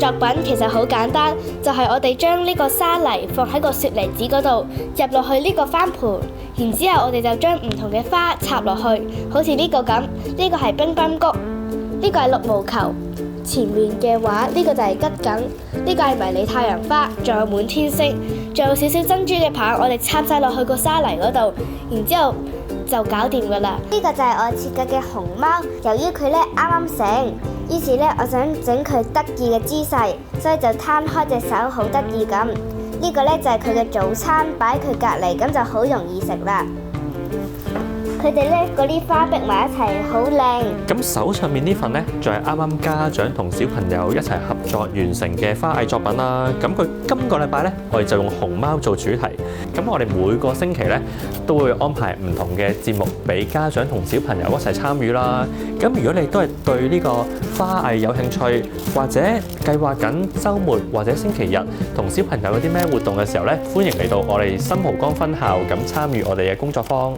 作品其實好簡單，就係我哋將呢個沙泥放喺個雪梨紙嗰度，入落去呢個翻盤，然之後我哋就將唔同嘅花插落去，好似呢個咁，呢個係乒乓菊，呢個係綠毛球，前面嘅話呢個就係桔梗，呢個係迷你太陽花，仲有滿天星，仲有少少珍珠嘅棒，我哋插晒落去個沙泥嗰度，然之後就搞掂噶啦。呢個就係我設計嘅熊貓，由於佢咧啱啱醒，於是咧我想整佢得意嘅姿勢，所以就攤開隻手，好得意咁。呢個咧就係佢嘅早餐，擺佢隔離，咁就好容易食啦。佢哋咧嗰啲花逼埋一齊，好靚。咁手上面呢份呢，就係啱啱家長同小朋友一齊合作完成嘅花藝作品啦。咁佢今個禮拜呢，我哋就用熊貓做主題。咁我哋每個星期呢，都會安排唔同嘅節目俾家長同小朋友一齊參與啦。咁如果你都係對呢個花藝有興趣，或者計劃緊週末或者星期日同小朋友有啲咩活動嘅時候呢，歡迎嚟到我哋新蒲崗分校咁參與我哋嘅工作坊。